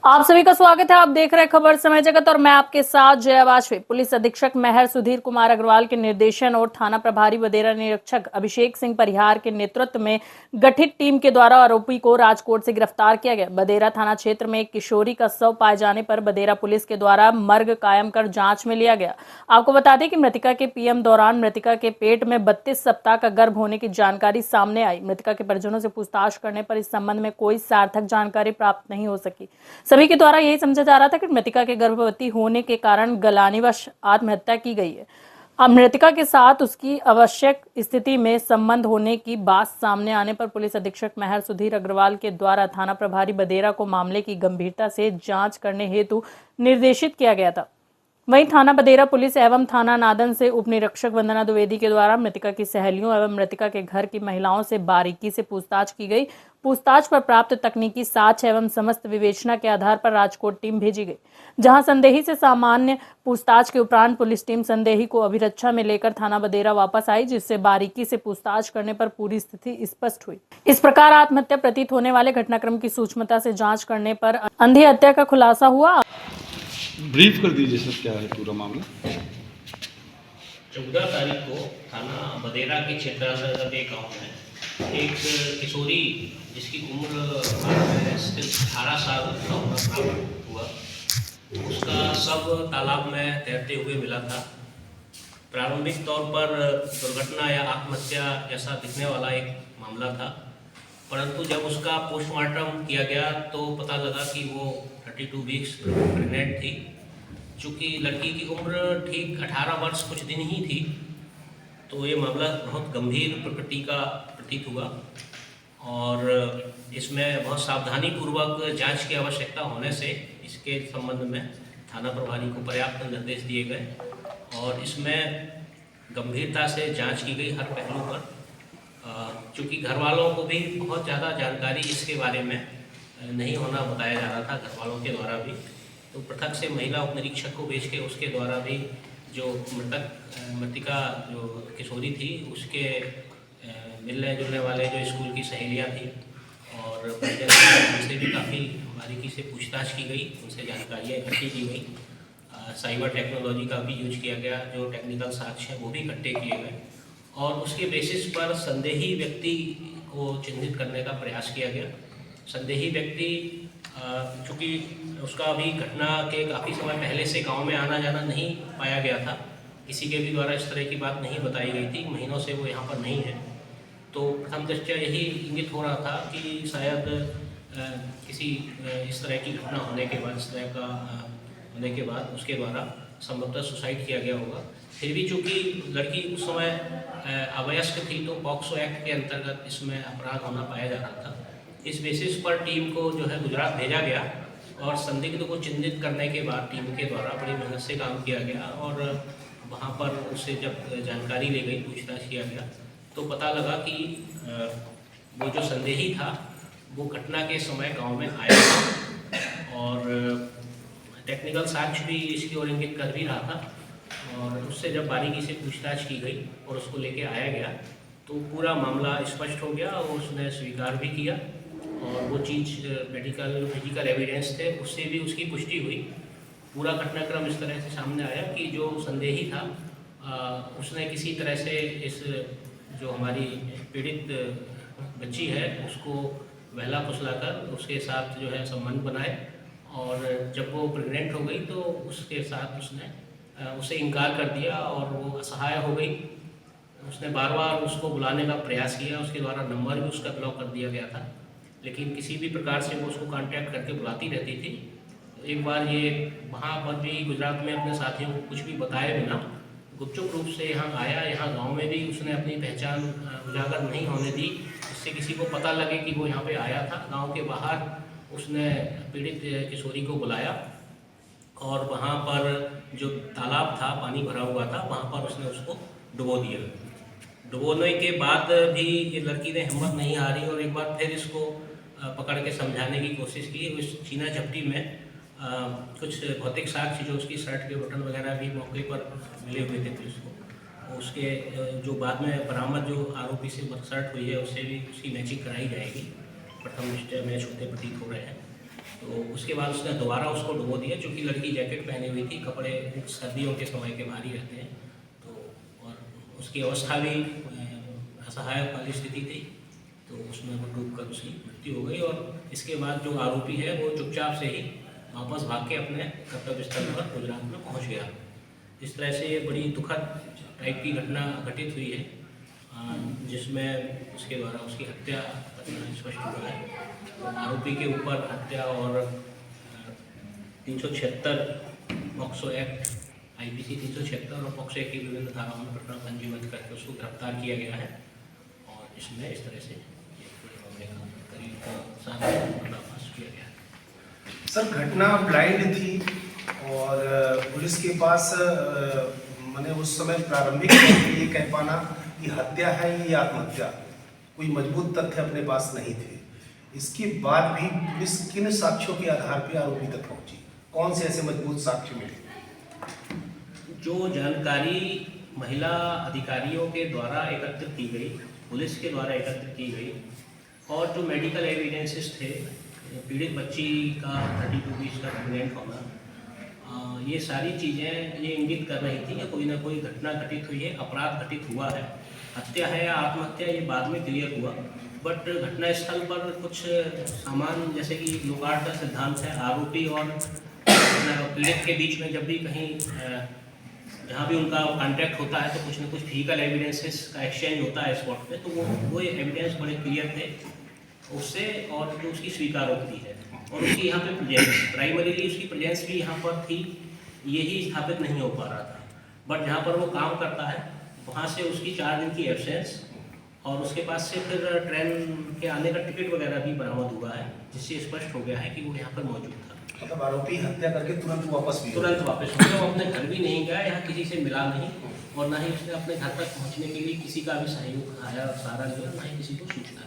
आप सभी का स्वागत है। आप देख रहे हैं खबर समय जगत और मैं आपके साथ जया वाजपेयी। पुलिस अधीक्षक महर सुधीर कुमार अग्रवाल के निर्देशन और थाना प्रभारी बदेरा निरीक्षक अभिषेक सिंह परिहार के नेतृत्व में गठित टीम के द्वारा आरोपी को राजकोट से गिरफ्तार किया गया। बदेरा थाना क्षेत्र में एक किशोरी का शव पाए जाने पर बदेरा पुलिस के द्वारा मर्ग कायम कर जांच में लिया गया। आपको बता दें कि मृतका के पीएम दौरान मृतका के पेट में 32 सप्ताह का गर्भ होने की जानकारी सामने आई। मृतका के परिजनों से पूछताछ करने पर इस संबंध में कोई सार्थक जानकारी प्राप्त नहीं हो सकी। सभी के द्वारा यही समझा जा रहा था कि मृतका के गर्भवती होने के कारण गलानीवश आत्महत्या की गई है। अब मृतका के साथ उसकी आवश्यक स्थिति में संबंध होने की बात सामने आने पर पुलिस अधीक्षक महर सुधीर अग्रवाल के द्वारा थाना प्रभारी बदेरा को मामले की गंभीरता से जांच करने हेतु निर्देशित किया गया था। वहीं थाना बदेरा पुलिस एवं थाना नादन से उप निरीक्षक वंदना द्विवेदी के द्वारा मृतका की सहेलियों एवं मृतका के घर की महिलाओं से बारीकी से पूछताछ की गई। पूछताछ पर प्राप्त तकनीकी साक्ष्य एवं समस्त विवेचना के आधार पर राजकोट टीम भेजी गई, जहां संदेही से सामान्य पूछताछ के उपरांत पुलिस टीम संदेही को अभिरक्षा में लेकर थाना बदेरा वापस आई, जिससे बारीकी से पूछताछ करने पर पूरी स्थिति स्पष्ट हुई। इस प्रकार आत्महत्या प्रतीत होने वाले घटनाक्रम की सूक्ष्मता से जांच करने पर अंधी हत्या का खुलासा हुआ। ब्रीफ कर दीजिए सर, क्या है पूरा मामला। 14 तारीख को थाना बदेरा के क्षेत्रांतर्गत एक गाँव में एक किशोरी जिसकी उम्र सिर्फ 18 साल का होना प्राप्त हुआ, उसका शव तालाब में तैरते हुए मिला था। प्रारंभिक तौर पर दुर्घटना या आत्महत्या जैसा दिखने वाला एक मामला था, परंतु जब उसका पोस्टमार्टम किया गया तो पता लगा कि वो 32 वीक्स प्रेग्नेंट थी। चूँकि लड़की की उम्र ठीक 18 वर्ष कुछ दिन ही थी, तो ये मामला बहुत गंभीर प्रकृति का प्रतीत हुआ और इसमें बहुत सावधानी पूर्वक जांच की आवश्यकता होने से इसके संबंध में थाना प्रभारी को पर्याप्त निर्देश दिए गए और इसमें गंभीरता से जांच की गई हर पहलू पर। चूँकि घर वालों को भी बहुत ज़्यादा जानकारी इसके बारे में नहीं होना बताया जा रहा था घर वालों के द्वारा भी, तो पृथक से महिला उप निरीक्षक को भेज के उसके द्वारा भी जो मृतिका जो किशोरी थी उसके मिलने जुलने वाले जो स्कूल की सहेलियाँ थी और उनसे भी काफ़ी बारीकी से पूछताछ की गई, उनसे जानकारियाँ इकट्ठी की गई। साइबर टेक्नोलॉजी का भी यूज किया गया, जो टेक्निकल साक्ष्य हैं वो भी इकट्ठे किए गए और उसके बेसिस पर संदेही व्यक्ति को चिन्हित करने का प्रयास किया गया। संदेही व्यक्ति चूँकि उसका अभी घटना के काफ़ी समय पहले से गांव में आना जाना नहीं पाया गया था, किसी के भी द्वारा इस तरह की बात नहीं बताई गई थी, महीनों से वो यहाँ पर नहीं है, तो प्रथम दृष्टया यही इंगित हो रहा था कि शायद किसी इस तरह की घटना होने के बाद, इस तरह का होने के बाद उसके द्वारा संभवतः सुसाइड किया गया होगा। फिर भी चूँकि लड़की उस समय अवयस्क थी तो पॉक्सो एक्ट के अंतर्गत इसमें अपराध होना पाया जा रहा था। इस बेसिस पर टीम को जो है गुजरात भेजा गया और संदिग्ध को चिन्हित करने के बाद टीम के द्वारा बड़ी मेहनत से काम किया गया और वहाँ पर उससे जब जानकारी ली गई, पूछताछ किया गया, तो पता लगा कि वो जो संदेही था वो घटना के समय गांव में आया था और टेक्निकल साक्ष्य भी इसकी ओर इंगित कर भी रहा था और उससे जब बारीकी से पूछताछ की गई और उसको लेके आया गया तो पूरा मामला स्पष्ट हो गया और उसने स्वीकार भी किया और वो चीज़ फिजिकल एविडेंस थे उससे भी उसकी पुष्टि हुई। पूरा घटनाक्रम इस तरह से सामने आया कि जो संदेही था उसने किसी तरह से इस जो हमारी पीड़ित बच्ची है उसको बहला फुसलाकर उसके साथ जो है संबंध बनाए और जब वो प्रेग्नेंट हो गई तो उसके साथ उसने उसे इनकार कर दिया और वो असहाय हो गई। उसने बार बार उसको बुलाने का प्रयास किया, उसके द्वारा नंबर भी उसका ब्लॉक कर दिया गया था, लेकिन किसी भी प्रकार से वो उसको कांटेक्ट करके बुलाती रहती थी। एक बार ये वहाँ पर भी गुजरात में अपने साथियों को कुछ भी बताए बिना गुपचुप रूप से यहाँ आया। यहाँ गांव में भी उसने अपनी पहचान उजागर नहीं होने दी, जिससे किसी को पता लगे कि वो यहाँ पे आया था। गांव के बाहर उसने पीड़ित किशोरी को बुलाया और वहाँ पर जो तालाब था, पानी भरा हुआ था, वहाँ पर उसने उसको डुबो दिया। डुबोने के बाद भी ये लड़की ने हिम्मत नहीं हारी और एक बार फिर इसको पकड़ के समझाने की कोशिश की। उस छीना झपटी में कुछ भौतिक साक्ष्य जो उसकी शर्ट के बटन वगैरह भी मौके पर मिले हुए थे पुलिस को, उसके जो बाद में बरामद जो आरोपी से शर्ट हुई है उससे भी उसकी मैचिंग कराई जाएगी। प्रथम दृष्टया में छोटे प्रतीत हो रहे हैं तो उसके बाद उसने दोबारा उसको डुबो दिया, चूँकि लड़की जैकेट पहनी हुई थी, कपड़े सर्दियों के समय के भारी रहते हैं, तो और उसकी अवस्था भी असहायक वाली स्थिति थी, तो उसमें वो डूबकर उसकी मृत्यु हो गई। और इसके बाद जो आरोपी है वो चुपचाप से ही वापस भाग के अपने कर्तव्य स्थल पर गुजरात में पहुंच गया। इस तरह से ये बड़ी दुखद टाइप की घटना घटित हुई है, जिसमें उसके द्वारा उसकी हत्या करना स्पष्ट हुआ है। तो आरोपी के ऊपर हत्या और 376 पॉक्सो एक्ट, IPC 376 और पॉक्सो एक्ट की विभिन्न धाराओं में प्रकरण पंजीबद्ध करके उसको गिरफ्तार किया गया है। और इसमें इस तरह से एक पूरे मामले का करीब 7 पर्दाफाश किया गया है। सर, घटना ब्लाइंड थी और पुलिस के पास मैंने उस समय प्रारंभिक तौर पे ये कह पाना कि हत्या है या आत्महत्या, कोई मजबूत तथ्य अपने पास नहीं थे। इसके बाद भी पुलिस किन साक्ष्यों के आधार पर आरोपी तक पहुंची? कौन से ऐसे मजबूत साक्ष्य मिले? जो जानकारी महिला अधिकारियों के द्वारा एकत्रित की गई, पुलिस के द्वारा एकत्रित की गई, और जो मेडिकल एविडेंसेस थे, पीड़ित बच्ची का 32 वीक का प्रेग्नेंट होना, ये सारी चीज़ें ये इंगित कर रही थी कि कोई ना कोई घटना घटित हुई है, अपराध घटित हुआ है। हत्या है या आत्महत्या ये बाद में क्लियर हुआ, बट घटनास्थल पर कुछ सामान, जैसे कि लोकार्ड का सिद्धांत है, आरोपी और पीड़ित के बीच में जब भी कहीं जहाँ भी उनका कॉन्टैक्ट होता है तो कुछ न कुछ फिजिकल एविडेंसेस का एक्सचेंज होता है स्पॉट पे, तो वो एविडेंस बड़े क्लियर थे उससे, और जो उसकी स्वीकारोक्ति है और उसकी यहाँ पे प्रेजेंस, प्राइमरीली उसकी प्रेजेंस भी यहाँ पर थी, यही स्थापित नहीं हो पा रहा था। बट जहाँ पर वो काम करता है वहाँ से उसकी 4 दिन की एब्सेंस, और उसके पास से फिर ट्रेन के आने का टिकट वगैरह भी बरामद हुआ है, जिससे स्पष्ट हो गया है कि वो यहाँ पर मौजूद था। मतलब आरोपी हत्या करके तुरंत वापस हो गया, वो अपने घर भी नहीं गया, यहाँ किसी से मिला नहीं, और ना ही उसने अपने घर तक पहुँचने के लिए किसी का भी सहयोग आया, सहारा लिया, ना ही किसी को सूचना।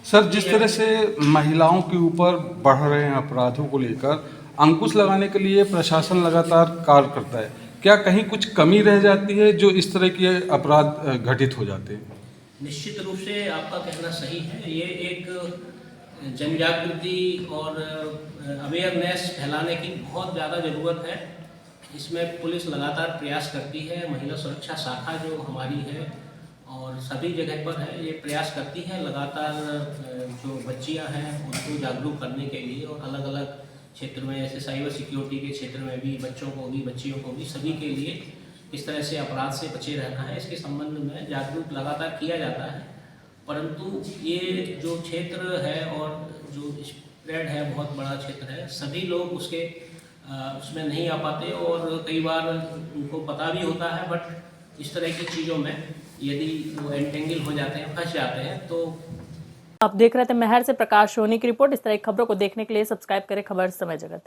सर, जिस तरह से महिलाओं के ऊपर बढ़ रहे हैं अपराधों को लेकर अंकुश लगाने के लिए प्रशासन लगातार कार्य करता है, क्या कहीं कुछ कमी रह जाती है जो इस तरह के अपराध घटित हो जाते हैं? निश्चित रूप से आपका कहना सही है। ये एक जनजागृति और अवेयरनेस फैलाने की बहुत ज़्यादा ज़रूरत है। इसमें पुलिस लगातार प्रयास करती है, महिला सुरक्षा शाखा जो हमारी है और सभी जगह पर है, ये प्रयास करती है लगातार जो बच्चियां हैं उनको जागरूक करने के लिए, और अलग अलग क्षेत्र में जैसे साइबर सिक्योरिटी के क्षेत्र में भी बच्चों को भी, बच्चियों को भी, सभी के लिए इस तरह से अपराध से बचे रहना है, इसके संबंध में जागरूक लगातार किया जाता है। परंतु ये जो क्षेत्र है और जो स्प्रेड है, बहुत बड़ा क्षेत्र है, सभी लोग उसमें नहीं आ पाते, और कई बार उनको पता भी होता है, बट इस तरह की चीज़ों में यदि वो एंटेंगल हो जाते हैं, फंस जाते हैं। तो आप देख रहे थे महर से प्रकाश सोनी की रिपोर्ट। इस तरह की खबरों को देखने के लिए सब्सक्राइब करें खबर समय जगत।